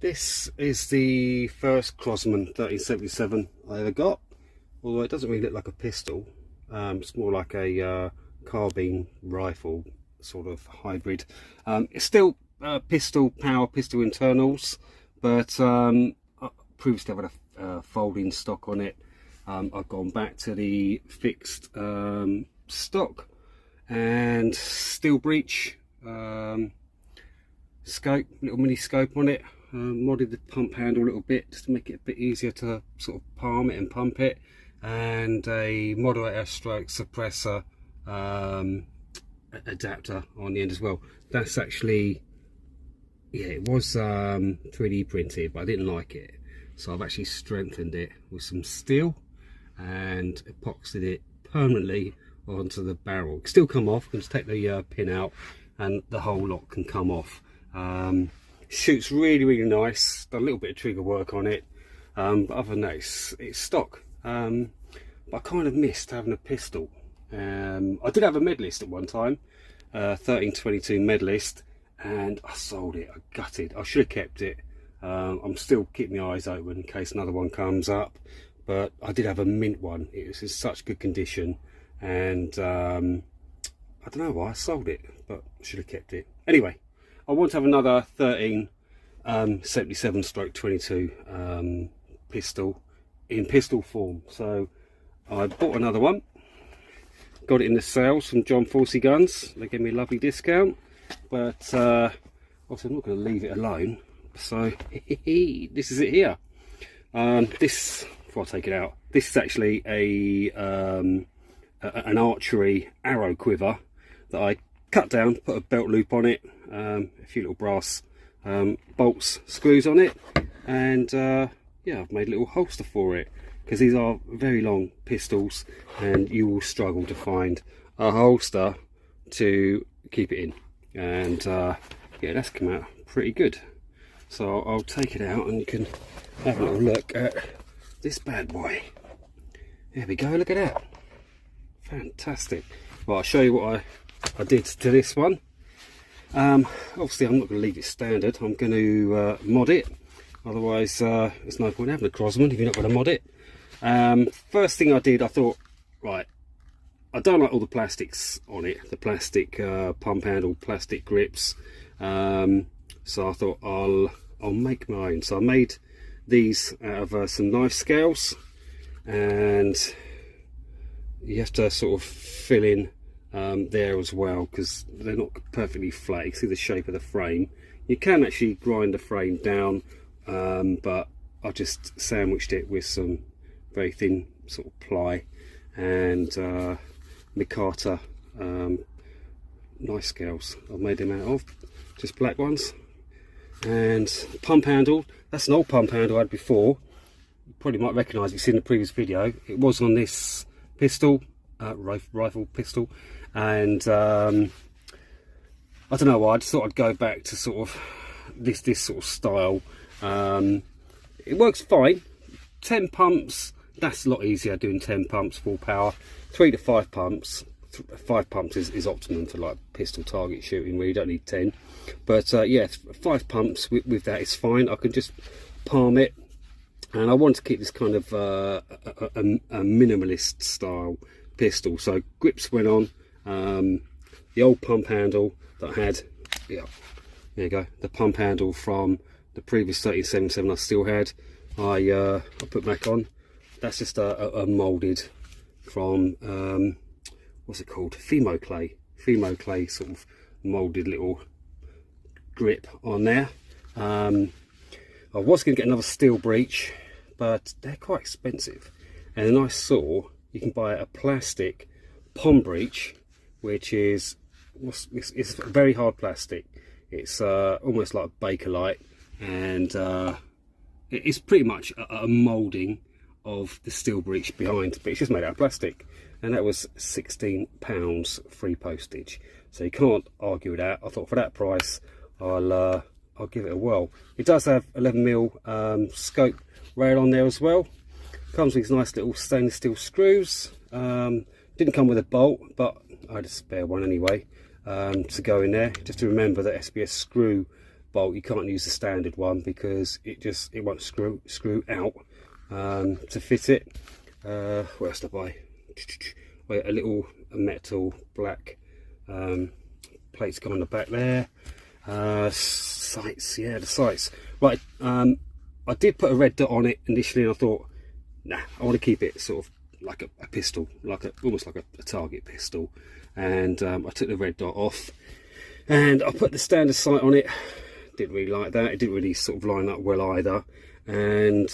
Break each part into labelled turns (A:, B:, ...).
A: This is the first Crosman 1377 I ever got, although it doesn't really look like a pistol. It's more like a carbine rifle sort of hybrid. It's still pistol power, pistol internals, but I previously had a folding stock on it. I've gone back to the fixed stock and steel breech scope, little mini scope on it. Modded the pump handle a little bit just to make it a bit easier to sort of palm it and pump it, and a moderator stroke suppressor adapter on the end as well. That's actually, yeah, it was 3D printed, but I didn't like it, so I've actually strengthened it with some steel and epoxied it permanently onto the barrel. It can still come off. You can just take the pin out and the whole lot can come off. Shoots really nice. Done a little bit of trigger work on it, but other than that it's stock. But I kind of missed having a pistol. I did have a medalist at one time, 1322 medalist, and I sold it. I gutted. I should have kept it. I'm still keeping my eyes open in case another one comes up, but I did have a mint one. It was in such good condition, and I don't know why I sold it, but I should have kept it. Anyway, I want to have another 1377/22 pistol in pistol form, so I bought another one. Got it in the sales from John Forsey Guns. They gave me a lovely discount, but also I'm not going to leave it alone. So this is it here. This, before I take it out, this is actually an archery arrow quiver that I cut down, put a belt loop on it, a few little brass bolts, screws on it, and yeah, I've made a little holster for it, because these are very long pistols and you will struggle to find a holster to keep it in, and yeah, that's come out pretty good. So I'll take it out and you can have a little look at this bad boy. There we go, look at that, fantastic. Well, I'll show you what I did to this one. Obviously I'm not going to leave it standard. I'm going to mod it, otherwise there's no point having a Crosman if you're not going to mod it. First thing I did, I thought, right, I don't like all the plastics on it, the plastic pump handle, plastic grips, so I thought I'll make my own. So I made these out of some knife scales, and you have to sort of fill in there as well, because they're not perfectly flat. You can see the shape of the frame. You can actually grind the frame down, but I just sandwiched it with some very thin sort of ply and micarta knife scales. I've made them out of just black ones. And pump handle, that's an old pump handle I had before. You probably might recognise it, you've seen the previous video. It was on this pistol, rifle pistol, and I don't know why, I just thought I'd go back to sort of this sort of style. It works fine. 10 pumps, that's a lot easier doing 10 pumps full power. 3 to 5 pumps. 5 pumps is optimum for like pistol target shooting, where you don't need 10. But yeah, 5 pumps with that is fine. I can just palm it, and I want to keep this kind of a minimalist style pistol. So grips went on, the old pump handle that I had, yeah, there you go, the pump handle from the previous 1377 I still had, I put back on. That's just a moulded from what's it called, Fimo clay sort of moulded little grip on there. I was going to get another steel breech, but they're quite expensive, and then I saw you can buy a plastic pom breech, which is it's very hard plastic. It's almost like Bakelite, and it's pretty much a moulding of the steel breech behind, but it's just made out of plastic, and that was £16 free postage. So you can't argue with that. I thought for that price I'll give it a whirl. It does have 11mm scope rail on there as well. Comes with these nice little stainless steel screws. Didn't come with a bolt, but I had a spare one anyway to go in there, just to remember that SBS screw bolt. You can't use the standard one because it won't screw out to fit it. What else did I buy? Wait, a little metal black plates come on the back there. Sights, yeah, the sights. Right, I did put a red dot on it initially, and I thought, nah, I want to keep it sort of like a pistol, almost like a target pistol. And I took the red dot off, and I put the standard sight on it. Didn't really like that. It didn't really sort of line up well either. And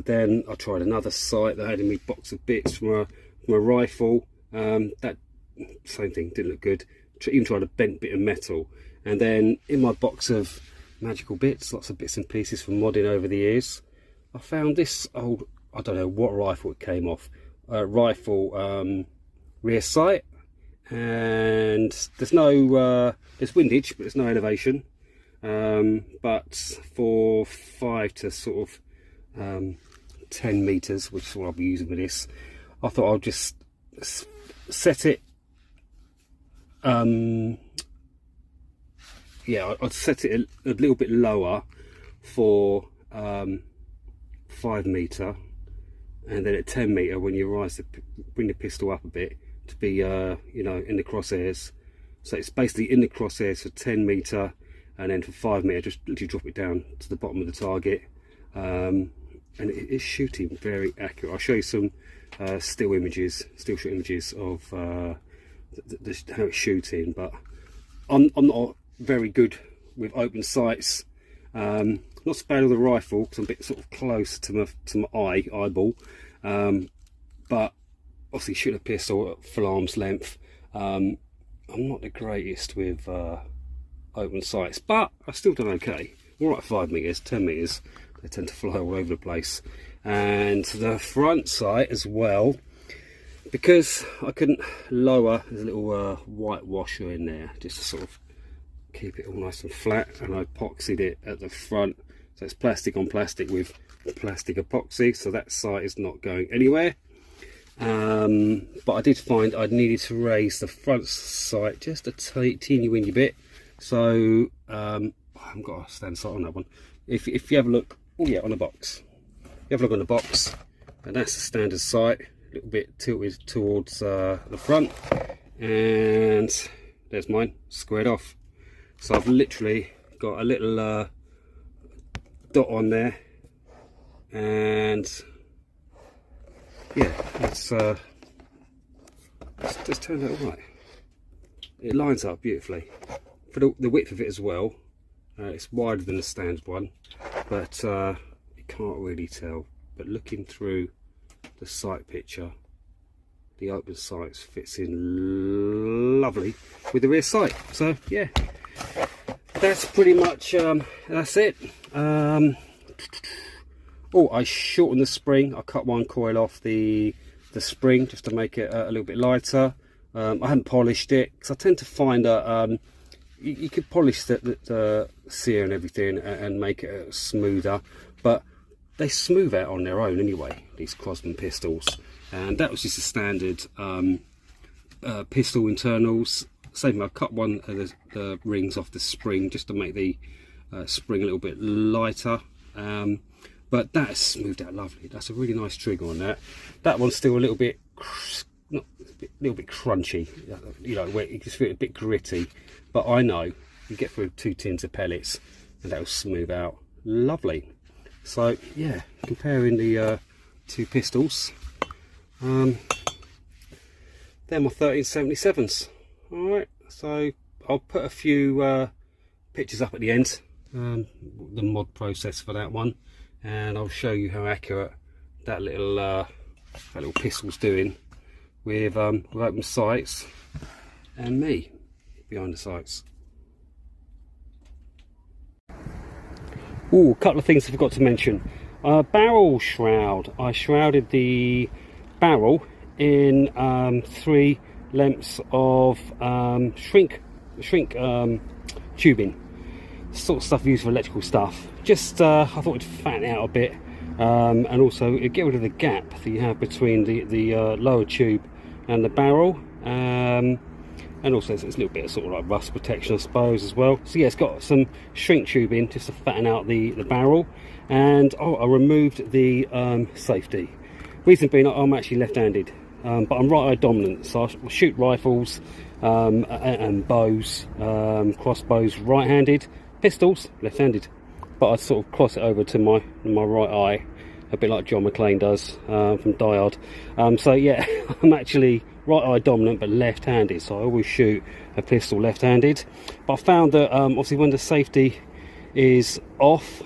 A: then I tried another sight that had in me box of bits from a rifle. That same thing, didn't look good. Even tried a bent bit of metal. And then in my box of magical bits, lots of bits and pieces from modding over the years, I found this old, I don't know what rifle it came off, rifle rear sight. And there's no there's windage, but there's no elevation, but for 5 to sort of 10 meters, which is what I'll be using with this, I thought I'll just set it, yeah, I'd set it a little bit lower for 5 meter, and then at 10 meter, when you bring the pistol up a bit, to be you know, in the crosshairs. So it's basically in the crosshairs for 10 meter, and then for 5 meter just literally drop it down to the bottom of the target, and it's shooting very accurate. I'll show you some still shot images of how it's shooting, but I'm not very good with open sights. Not so bad with the rifle because I'm a bit sort of close to my eyeball, but obviously shooting a pistol at full arm's length, I'm not the greatest with open sights, but I've still done okay. All right, 5 meters, 10 meters, they tend to fly all over the place. And the front sight as well, because I couldn't lower, there's a little white washer in there just to sort of keep it all nice and flat, and I epoxied it at the front, so it's plastic on plastic with plastic epoxy, so that sight is not going anywhere. But I did find I needed to raise the front sight just a teeny weeny bit, so I haven't got a stand sight on that one. If you have a look, oh yeah, on the box, you have a look on the box, and that's the standard sight, a little bit tilted towards the front, and there's mine squared off. So I've literally got a little dot on there, and yeah, it's turned out all right. It lines up beautifully for the width of it as well. It's wider than the standard one, but you can't really tell. But looking through the sight picture, the open sights fits in lovely with the rear sight. So yeah, that's pretty much that's it. Oh, I shortened the spring. I cut one coil off the spring just to make it a little bit lighter. I haven't polished it because I tend to find that you could polish the sear and everything and make it smoother, but they smooth out on their own anyway, these Crosman pistols. And that was just a standard pistol internals. Same, I cut one of the rings off the spring just to make the spring a little bit lighter. But that is smoothed out lovely. That's a really nice trigger on that. That one's still a little bit, little bit crunchy, you know, where you can feel it a bit gritty. But I know you get through 2 tins of pellets, and that will smooth out lovely. So yeah, comparing the 2 pistols, they're my 1377s. All right, so I'll put a few pictures up at the end, the mod process for that one, and I'll show you how accurate that little pistol's doing with open sights and me behind the sights. Oh, a couple of things I forgot to mention. Barrel shroud. I shrouded the barrel in 3 lengths of shrink tubing, sort of stuff used for electrical stuff. Just I thought it'd fatten it out a bit, and also it'd get rid of the gap that you have between the lower tube and the barrel, and and also there's a little bit of sort of like rust protection, I suppose, as well. So yeah, it's got some shrink tubing just to fatten out the barrel, and I removed the safety. Reason being, I'm actually left-handed, but I'm right-eye dominant, so I shoot rifles and bows, crossbows right-handed, pistols left-handed, but I sort of cross it over to my right eye, a bit like John McClane does from Die Hard. So yeah, I'm actually right-eye dominant but left-handed, so I always shoot a pistol left-handed. But I found that obviously when the safety is off,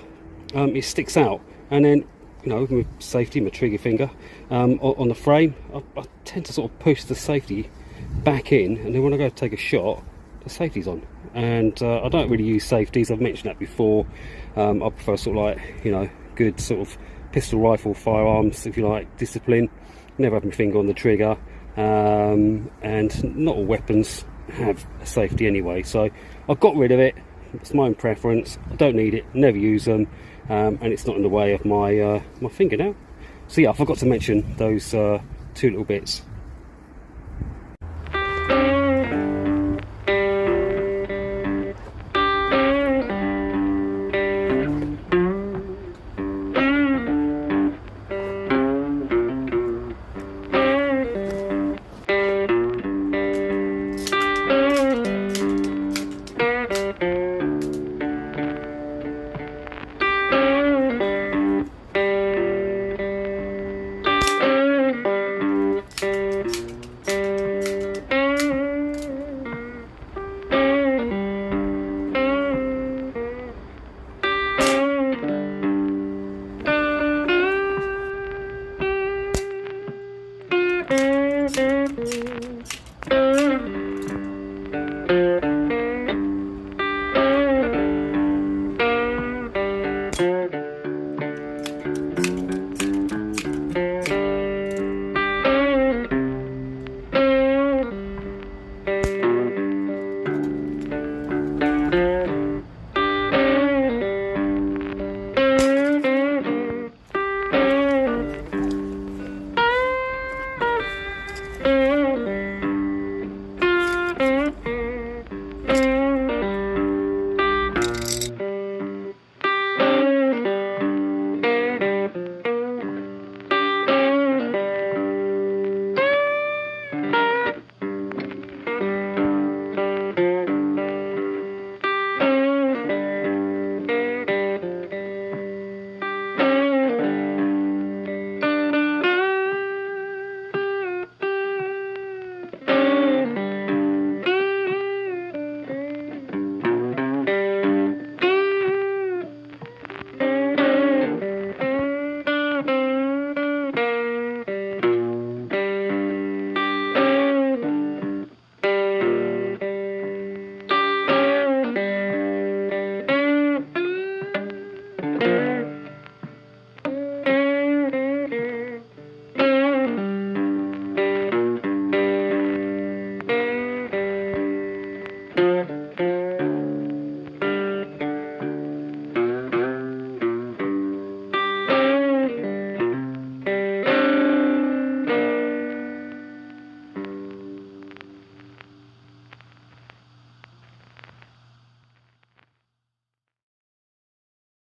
A: it sticks out, and then, you know, with safety, my trigger finger on the frame, I tend to sort of push the safety back in, and then when I go to take a shot, the safety's on. And I don't really use safeties, I've mentioned that before. I prefer sort of like, you know, good sort of pistol rifle firearms, if you like, discipline. Never have my finger on the trigger, and not all weapons have a safety anyway, so I got rid of it. It's my own preference. I don't need it, never use them, and it's not in the way of my my finger now. So yeah, I forgot to mention those two little bits.